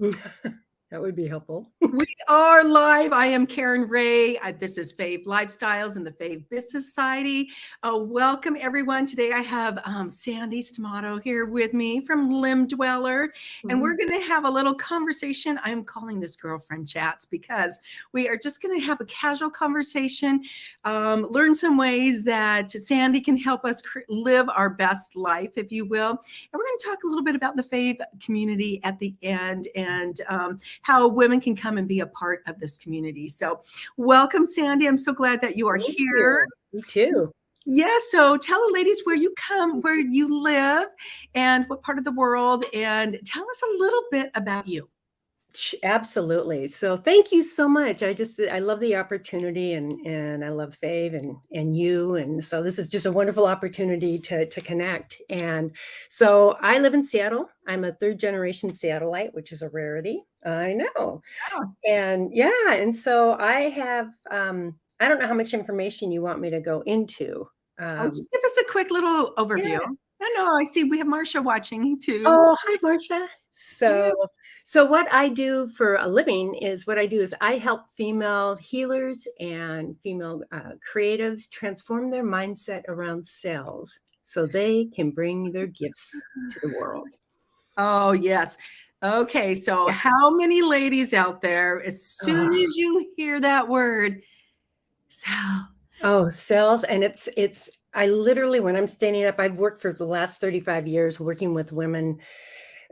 That would be helpful. We are live. I am Karen Ray. This is Fave Lifestyles and the Fave Business Society. Welcome, everyone. Today I have Sandy Stamato here with me from Limb Dweller, and we're going to have a little conversation. I'm calling this girlfriend chats because we are just going to have a casual conversation, learn some ways that Sandy can help us live our best life, if you will. And we're going to talk a little bit about the Fave community at the end and how women can come and be a part of this community. So welcome, Sandy. I'm so glad that you are here. Me too. Yeah, so tell the ladies where you come, where you live, and what part of the world, and tell us a little bit about you. Absolutely. So thank you so much. I love the opportunity and I love Fave and you. And so this is just a wonderful opportunity to connect. And so I live in Seattle. I'm a third generation Seattleite, which is a rarity. I know. And and so I have, I don't know how much information you want me to go into. Just give us a quick little overview. I know, I see we have Marsha watching too. Oh, hi, Marsha. So what I do for a living is I help female healers and female creatives transform their mindset around sales so they can bring their gifts to the world. Oh, yes. Okay, so how many ladies out there, as soon as you hear that word, sell? Oh, sales. And I literally, when I'm standing up, I've worked for the last 35 years working with women,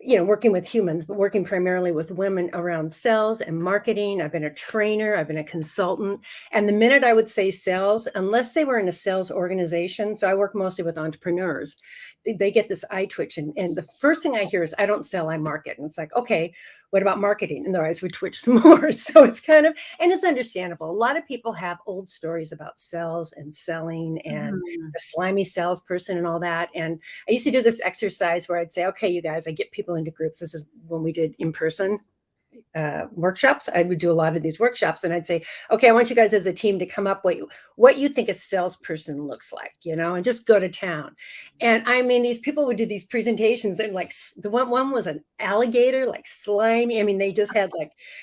working with humans, but working primarily with women around sales and marketing. I've been a trainer, I've been a consultant. And the minute I would say sales, unless they were in a sales organization, so I work mostly with entrepreneurs, they get this eye twitch. And the first thing I hear is, I don't sell, I market. And it's like, okay, what about marketing? And their eyes would twitch some more. So it's and it's understandable. A lot of people have old stories about sales and selling and the slimy salesperson and all that. And I used to do this exercise where I'd say, okay, you guys, I get people into groups. This is when we did in-person workshops. I would do a lot of these workshops and I'd say, okay, I want you guys as a team to come up with what you think a salesperson looks like, and just go to town. And I mean, these people would do these presentations and like the one was an alligator, like slimy. I mean, they just had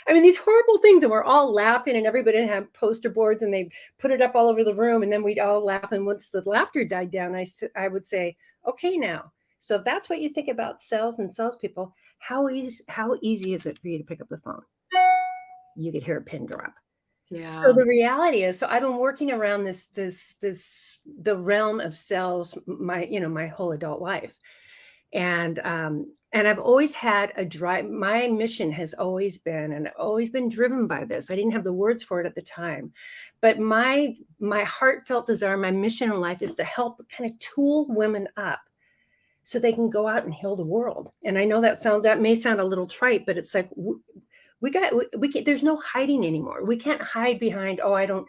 these horrible things and we're all laughing and everybody had poster boards and they put it up all over the room and then we'd all laugh. And once the laughter died down, I would say, okay, now, so if that's what you think about sales and salespeople, how easy is it for you to pick up the phone? You could hear a pin drop. Yeah. So the reality is, so I've been working around the realm of sales my whole adult life, and I've always had a drive. My mission has always been, and I've always been driven by this. I didn't have the words for it at the time, but my heartfelt desire, my mission in life is to help kind of tool women up so they can go out and heal the world. And I know that may sound a little trite, but it's like, we can't, there's no hiding anymore. We can't hide behind, I don't,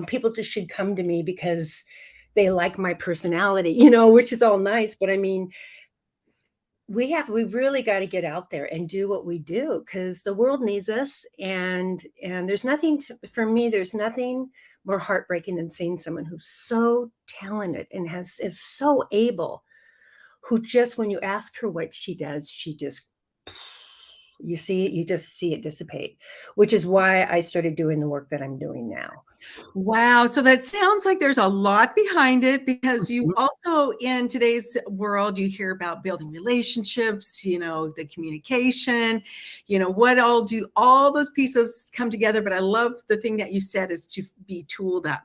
people just should come to me because they like my personality, which is all nice. But I mean, we really got to get out there and do what we do because the world needs us. And there's nothing for me, there's nothing more heartbreaking than seeing someone who's so talented and is so able, who just, when you ask her what she does, you just see it dissipate, which is why I started doing the work that I'm doing now. Wow. So that sounds like there's a lot behind it because you also, in today's world, you hear about building relationships, the communication, what all those pieces come together. But I love the thing that you said is to be tooled up.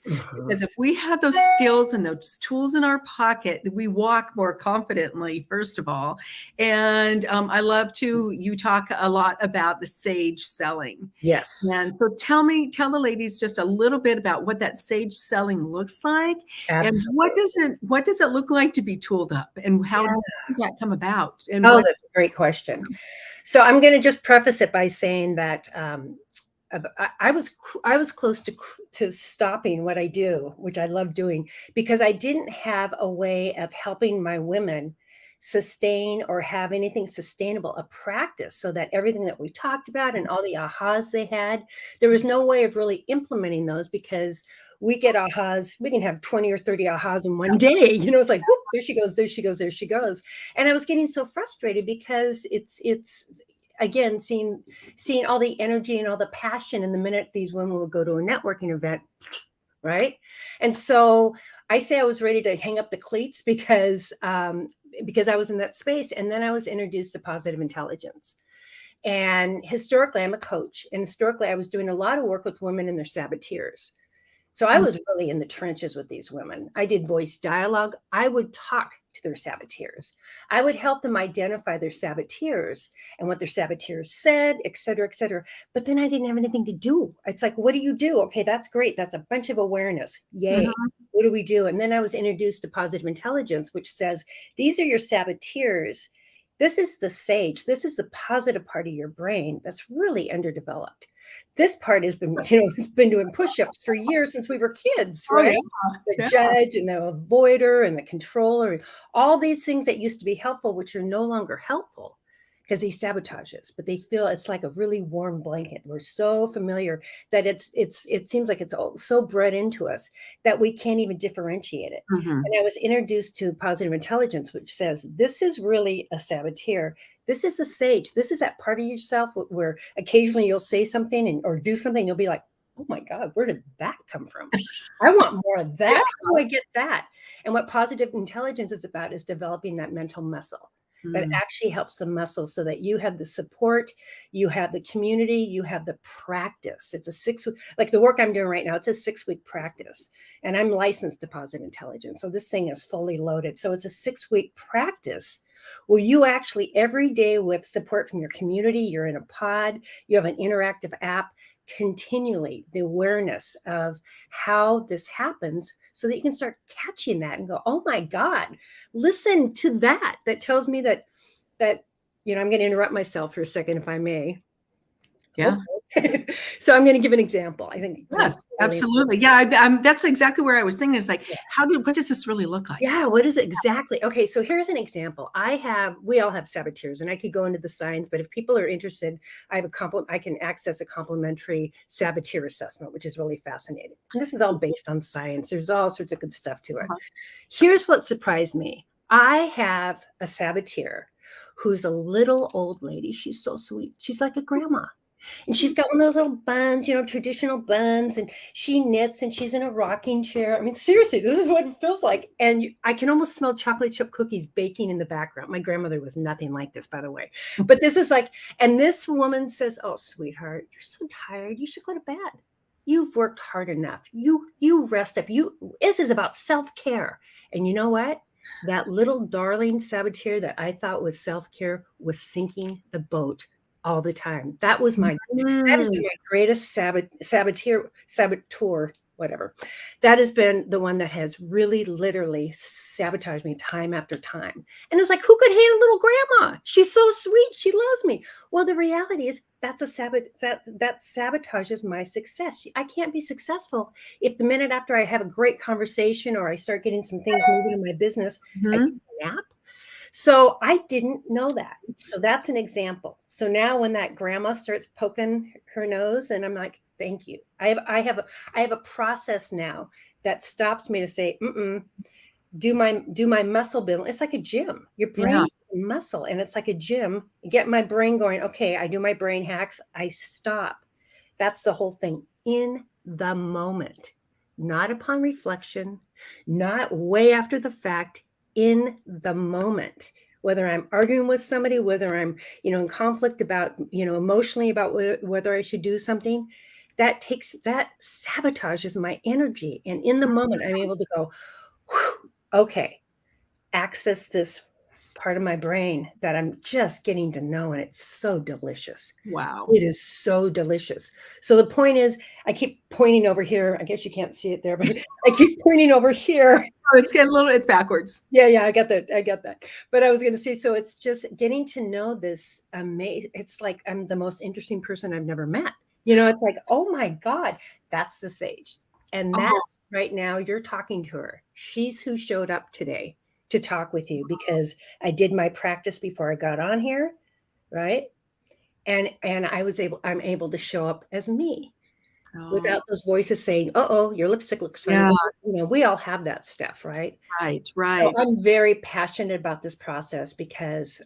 Because if we have those skills and those tools in our pocket, we walk more confidently, first of all. And I love you talk a lot about the sage selling. Yes. And so tell the ladies just a little bit about what that sage selling looks like. Absolutely. And what does it look like to be tooled up and how does that come about? And that's a great question. So I'm going to just preface it by saying that, I was close to stopping what I do, which I love doing, because I didn't have a way of helping my women sustain or have anything sustainable, a practice, so that everything that we talked about and all the ahas they had, there was no way of really implementing those because we get ahas, we can have 20 or 30 ahas in one day. It's like, whoop, there she goes, there she goes, there she goes. And I was getting so frustrated because again, seeing all the energy and all the passion in the minute these women would go to a networking event, right? And so I say I was ready to hang up the cleats because I was in that space. And then I was introduced to positive intelligence. And historically, I'm a coach. And historically, I was doing a lot of work with women and their saboteurs. So I was really in the trenches with these women. I did voice dialogue. I would talk to their saboteurs. I would help them identify their saboteurs and what their saboteurs said, et cetera, et cetera. But then I didn't have anything to do. It's like, what do you do? Okay, that's great. That's a bunch of awareness. Yay. What do we do? And then I was introduced to positive intelligence, which says, these are your saboteurs. This is the sage. This is the positive part of your brain that's really underdeveloped. This part has been, has been doing push-ups for years since we were kids, right? The judge and the avoider and the controller, and all these things that used to be helpful, which are no longer helpful because he sabotages, but they feel it's like a really warm blanket. We're so familiar that it seems like it's so bred into us that we can't even differentiate it. And I was introduced to positive intelligence, which says, this is really a saboteur. This is a sage. This is that part of yourself where occasionally you'll say something or do something. You'll be like, oh my God, where did that come from? I want more of that. How do I get that? And what positive intelligence is about is developing that mental muscle that actually helps the muscle so that you have the support, you have the community, you have the practice. It's a 6 week, like the work I'm doing right now, it's a 6-week practice. And I'm licensed to positive intelligence. So this thing is fully loaded. So it's a 6-week practice where you actually every day with support from your community, you're in a pod, you have an interactive app, continually the awareness of how this happens so that you can start catching that and go, oh my God, listen to that. That tells me that, I'm going to interrupt myself for a second, if I may. Yeah. Okay. So I'm going to give an example. I think. Yes, absolutely. Yeah. That's exactly where I was thinking is like, what does this really look like? Yeah. What is it exactly? Okay. So here's an example. We all have saboteurs, and I could go into the science, but if people are interested, I can access a complimentary saboteur assessment, which is really fascinating. And this is all based on science. There's all sorts of good stuff to it. Here's what surprised me. I have a saboteur who's a little old lady. She's so sweet. She's like a grandma. And she's got one of those little buns, traditional buns, and she knits and she's in a rocking chair. I mean, seriously, this is what it feels like. And I can almost smell chocolate chip cookies baking in the background. My grandmother was nothing like this, by the way. But this is like, and this woman says, oh, sweetheart, you're so tired. You should go to bed. You've worked hard enough. You rest up. This is about self-care. And you know what? That little darling saboteur that I thought was self-care was sinking the boat all the time. That has been my greatest saboteur, whatever. That has been the one that has really literally sabotaged me time after time. And it's like, who could hate a little grandma? She's so sweet. She loves me. Well, the reality is that sabotages my success. I can't be successful if the minute after I have a great conversation or I start getting some things moving in my business, I take a nap. So I didn't know that. So that's an example. So now when that grandma starts poking her nose, and I'm like, thank you. I have a process now that stops me to say, do my muscle building. It's like a gym. Your brain is a muscle, and it's like a gym. Get my brain going. Okay, I do my brain hacks. I stop. That's the whole thing. In the moment, not upon reflection, not way after the fact. In the moment, whether I'm arguing with somebody, whether I'm, in conflict about, emotionally about whether I should do something, that sabotages my energy. And in the moment, I'm able to go, okay, access this part of my brain that I'm just getting to know. And it's so delicious. Wow. It is so delicious. So the point is, I keep pointing over here. I guess you can't see it there, but I keep pointing over here. Oh, it's backwards. Yeah, I got that. But I was going to say, so it's just getting to know this amazing. It's like I'm the most interesting person I've never met. It's like, oh my God, that's the sage. And that's right now you're talking to her. She's who showed up today to talk with you because I did my practice before I got on here, right? And I'm able to show up as me. Oh, without those voices saying, "Uh-oh, your lipstick looks funny." yeah. We all have that stuff, right? Right. So Right. I'm very passionate about this process because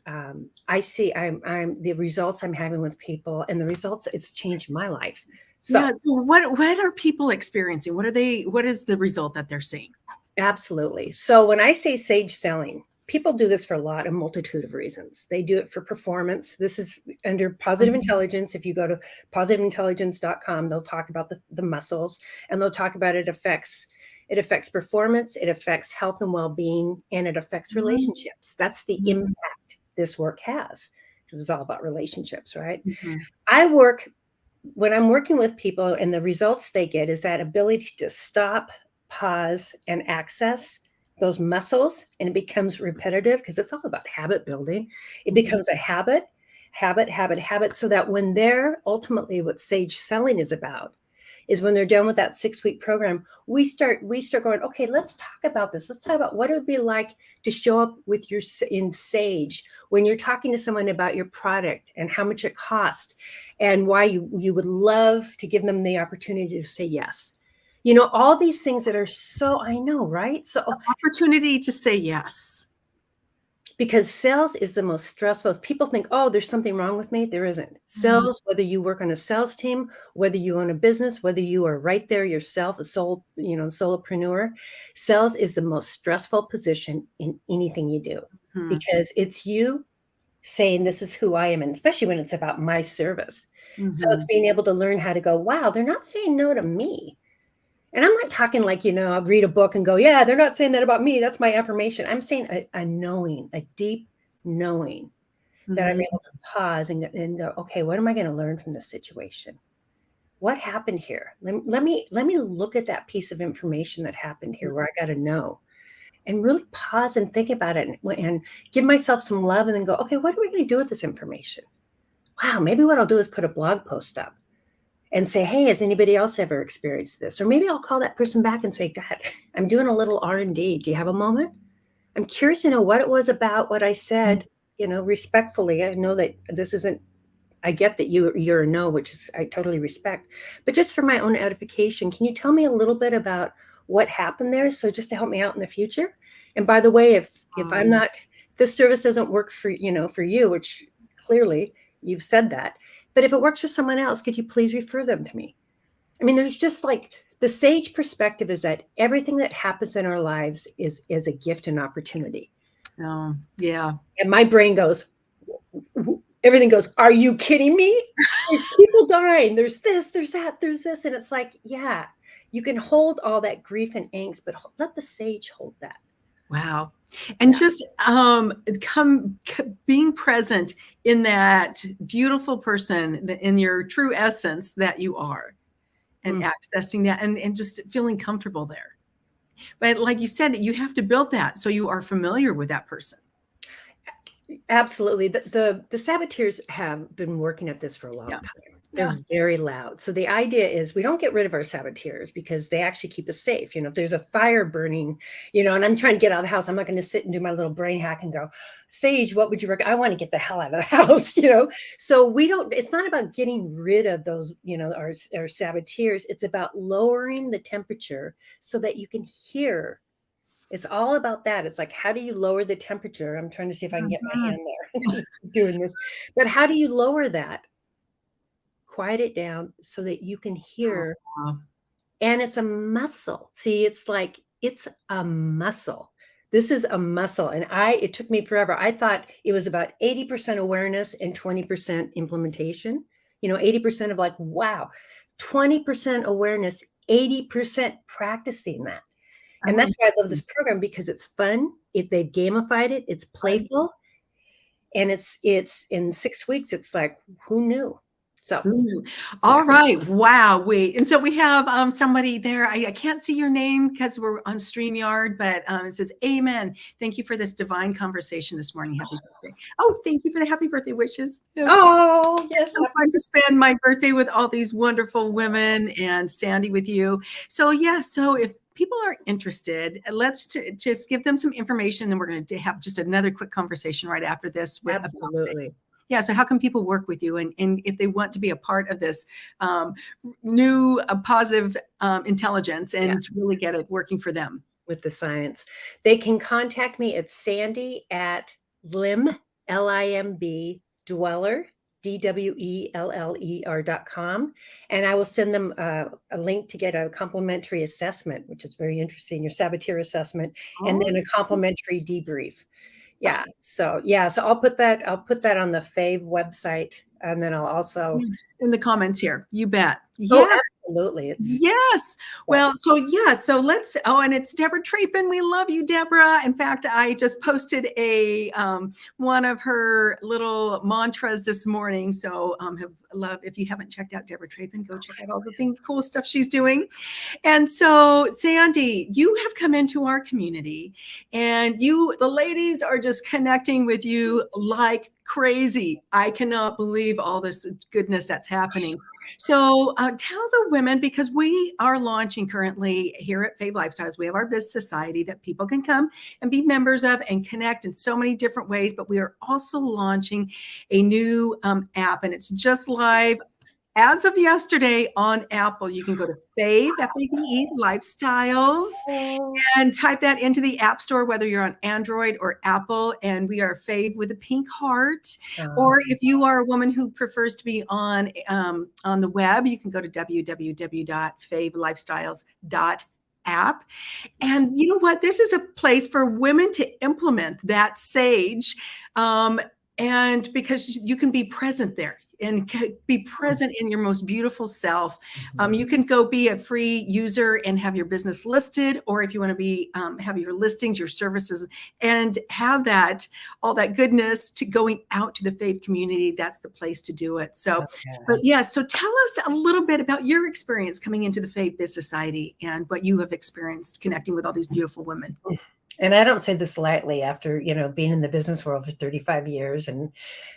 I see I'm the results I'm having with people and the results it's changed my life. So Yeah. So what are people experiencing? What is the result that they're seeing? absolutely. So when I say sage selling, people do this for a multitude of reasons. They do it for performance. This is under positive Mhm. intelligence. If you go to positiveintelligence.com, they'll talk about the muscles and they'll talk about it affects performance, it affects health and well-being, and it affects relationships. That's the Mhm. impact this work has because it's all about relationships, right? Mhm. I work when I'm working with people and the results they get is that ability to stop, pause, and access those muscles, and it becomes repetitive because it's all about habit building. It Mhm. becomes a habit, habit, habit, habit, so that when they're ultimately what sage selling is about is when they're done with that 6-week program, we start going, okay, let's talk about this. Let's talk about what it would be like to show up with your in sage when you're talking to someone about your product and how much it costs and why you would love to give them the opportunity to say yes. All these things that are so, I know, right? So Opportunity to say yes. because sales is the most stressful. If people think, oh, there's something wrong with me, there isn't. Mhm. Sales, whether you work on a sales team, whether you own a business, whether you are right there yourself, a solopreneur, sales is the most stressful position in anything you do Mhm. because it's you saying, this is who I am, and especially when it's about my service. So it's Mhm. being able to learn how to go, wow, they're not saying no to me. And I'm not talking like, I'll read a book and go, yeah, they're not saying that about me. That's my affirmation. I'm saying a knowing, a deep knowing that I'm Mhm. able to pause and go, okay, what am I going to learn from this situation? What happened here? Let me look at that piece of information that happened here where I got to know and really pause and think about it and give myself some love and then go, okay, what are we going to do with this information? Wow, maybe what I'll do is put a blog post up and say, hey, has anybody else ever experienced this? Or maybe I'll call that person back and say, God, I'm doing a little R&D. Do you have a moment? I'm curious to know what it was about what I said, respectfully. I know that this isn't, I get that you're a no, which is I totally respect. But just for my own edification, can you tell me a little bit about what happened there? So just to help me out in the future. And by the way, if I'm Um, not, this service doesn't work for you, which clearly you've said that. But if it works for someone else, could you please refer them to me? I mean, there's just like the sage perspective is that everything that happens in our lives is a gift and opportunity. oh, yeah. And my brain goes, everything goes, are you kidding me? There's people dying. There's this, there's that, there's this. And it's like, yeah, you can hold all that grief and angst, but let the sage hold that. Wow. And Yeah. just being present in that beautiful person, in your true essence that you are, and Mm, accessing that and just feeling comfortable there. But like you said, you have to build that so you are familiar with that person. absolutely. The saboteurs have been working at this for a long Yeah. time. They're Yeah. very loud. So the idea is we don't get rid of our saboteurs because they actually keep us safe. If there's a fire burning, and I'm trying to get out of the house, I'm not going to sit and do my little brain hack and go, Sage, what would you recommend? I want to get the hell out of the house. So we don't, it's not about getting rid of those, our saboteurs. It's about lowering the temperature so that you can hear. It's all about that. It's like, how do you lower the temperature? I'm trying to see if I can get my Mhm. hand there just doing this. But how do you lower that? Quiet it down so that you can Oh, hear. wow. And it's a muscle. See, it's a muscle. This is a muscle. And it took me forever. I thought it was about 80% awareness and 20% implementation. 80% of like, wow, 20% awareness, 80% practicing that. And Oh, that's why I love this program because it's fun. They've gamified it. It's right. playful, and it's in 6 weeks. It's like who knew? So Ooh. yeah, All right. Wow. Wait. And so we have somebody there. I can't see your name because we're on StreamYard, but it says, Amen. Thank you for this divine conversation this morning. Happy birthday. Oh, thank you for the happy birthday wishes. So oh yes, fun to spend my birthday with all these wonderful women and Sandy with you. So, yeah. So if people are interested, let's just give them some information. And we're going to have just another quick conversation right after this about absolutely. Yeah. So how can people work with you, and if they want to be a part of this new positive intelligence Yeah, and to really get it working for them? with the science. They can contact me at Sandy at limb, Limb, dweller, DWELLER.com. And I will send them a link to get a complimentary assessment, which is very interesting, your saboteur assessment, and Oh, then a complimentary debrief. So I'll put that on the Fave website, and then I'll also. in the comments here. You bet. Oh, Yes. absolutely. It's Yes. yeah. Well, so yeah, so let's, and it's Deborah Trapin. We love you, Deborah. In fact, I just posted a one of her little mantras this morning. So if you haven't checked out Deborah Trapin, go check out all the cool stuff she's doing. And so, Sandy, you have come into our community, and the ladies are just connecting with you like crazy. I cannot believe all this goodness that's happening. So tell the women, because we are launching currently here at Fave Lifestyles, we have our business society that people can come and be members of and connect in so many different ways. But we are also launching a new app, and it's just live as of yesterday on Apple. You can go to Fave, Fave Lifestyles, Oh, and type that into the App Store, whether you're on Android or Apple. And we are Fave with a pink heart. um, Or if you are a woman who prefers to be on the web, you can go to www.favelifestyles.app. And you know what? This is a place for women to implement that sage. And because you can be present there and be present in your most beautiful self. You can go be a free user and have your business listed, or if you want to be have your listings, your services, and have all that goodness to going out to the Fave community, that's the place to do it. So, but yeah, so tell us a little bit about your experience coming into the Fave Business Society and what you have experienced connecting with all these beautiful women. and I don't say this lightly after, being in the business world for 35 years, and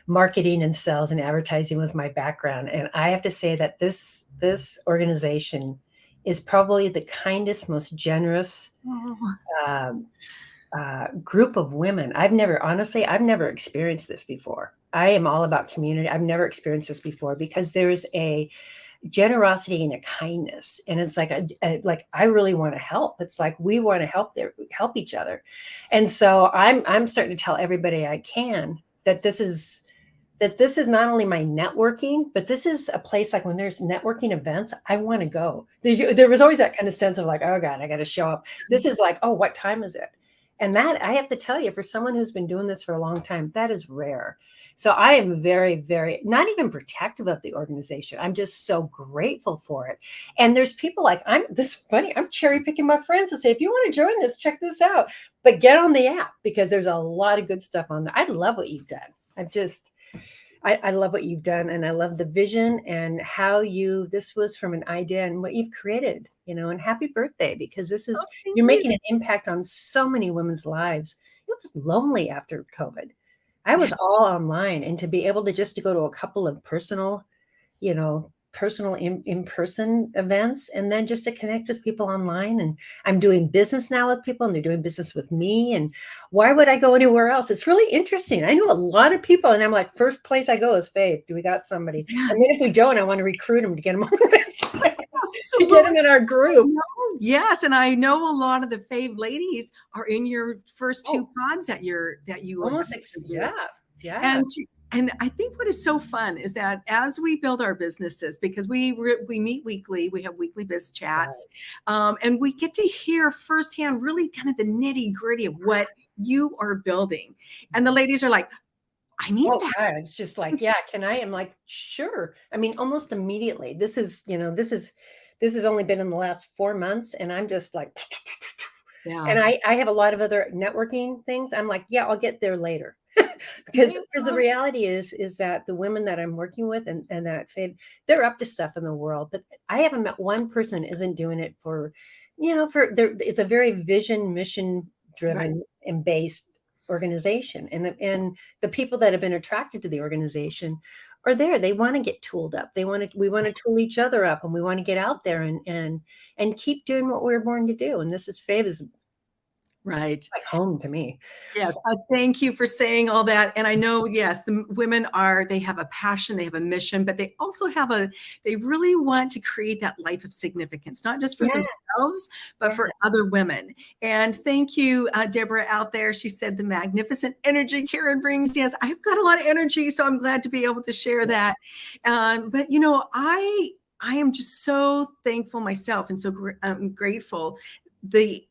marketing and sales and advertising was my background. And I have to say that this organization is probably the kindest, most generous Oh, um, group of women. I've never experienced this before. I am all about community. I've never experienced this before, because there's a generosity and a kindness, and it's like like I really want to help. It's like we want to help each other. And so I'm starting to tell everybody I can that this is not only my networking, but this is a place, like when there's networking events, I want to go. There was always that kind of sense of like, oh God, I got to show up. This is like, oh, what time is it? And that, I have to tell you, for someone who's been doing this for a long time, that is rare. So I am very, very, not even protective of the organization. I'm just so grateful for it. And there's people like, I'm cherry picking my friends to say, if you want to join this, check this out. But get on the app, because there's a lot of good stuff on there. I love what you've done. I love what you've done, and I love the vision and how this was from an idea and what you've created, and happy birthday, because thank you're you. making an impact on so many women's lives. It was lonely after COVID. I was all online, and to be able to go to a couple of personal in-person events, and then just to connect with people online. And I'm doing business now with people, and they're doing business with me. And why would I go anywhere else? It's really interesting. I know a lot of people, and I'm like, first place I go is Fave. Do we got somebody? Yes. And then if we don't, I want to recruit them to get them on the website, to get them in our group. Yes, and I know a lot of the Fave ladies are in your first two pods that you Almost, yeah. And I think what is so fun is that as we build our businesses, because we meet weekly, we have weekly biz chats, and we get to hear firsthand really kind of the nitty gritty of what you are building. And the ladies are like, I need that. God, it's just like, yeah, can I? I'm like, sure. I mean, almost immediately. This has only been in the last 4 months, and I'm just like, Yeah. and I have a lot of other networking things. I'm like, yeah, I'll get there later. because the reality is that the women that I'm working with and that they're up to stuff in the world, but I haven't met one person isn't doing it for it's a very mission driven and based organization. And the people that have been attracted to the organization are there. They want to get tooled up. We want to tool each other up, and we want to get out there and keep doing what we were born to do. And this is Fave is Right. Like home to me. Yes, thank you for saying all that. And I know, yes, the women they have a passion, they have a mission, but they also they really want to create that life of significance, not just for Yeah, themselves, but yeah, for other women. And thank you, Deborah out there. She said the magnificent energy Karen brings. Yes, I've got a lot of energy, so I'm glad to be able to share that. But I am just so thankful myself and so grateful. The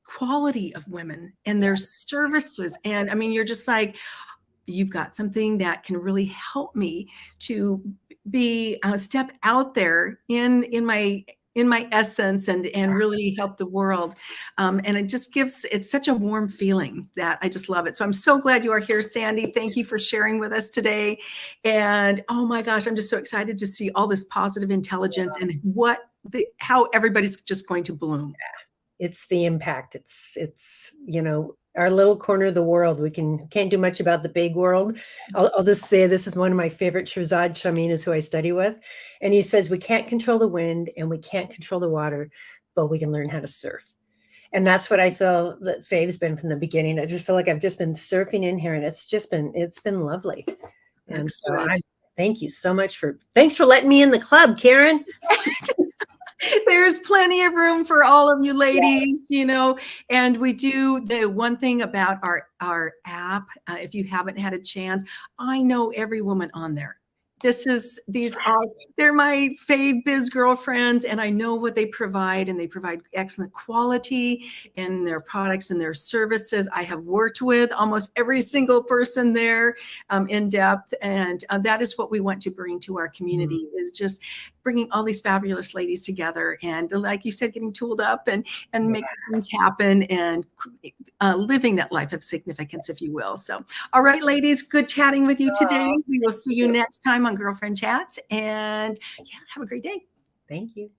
quality of women and their services. And I mean, you're just like, you've got something that can really help me to be step out there in my essence and really help the world. And it's such a warm feeling that I just love it. So I'm so glad you are here, Sandy. Thank you for sharing with us today. And oh my gosh, I'm just so excited to see all this positive intelligence and how everybody's just going to bloom. it's the impact. It's our little corner of the world. We can't do much about the big world. I'll just say this is one of my favorite. Shirzad Shamin is who I study with, and he says we can't control the wind and we can't control the water, but we can learn how to surf. And that's what I feel that Fave's been from the beginning. I just feel like I've just been surfing in here, and it's been lovely. And so Excellent. thank you so much thanks for letting me in the club, Karen. There's plenty of room for all of you ladies, and we do the one thing about our app. If you haven't had a chance, I know every woman on there. They're my Fave Biz girlfriends, and I know what they provide, and they provide excellent quality in their products and their services. I have worked with almost every single person there in depth, and that is what we want to bring to our community is just bringing all these fabulous ladies together and, like you said, getting tooled up and making things happen and living that life of significance, if you will. So, all right, ladies, good chatting with you today. We will see you next time on Girlfriend Chats, and yeah, have a great day. Thank you.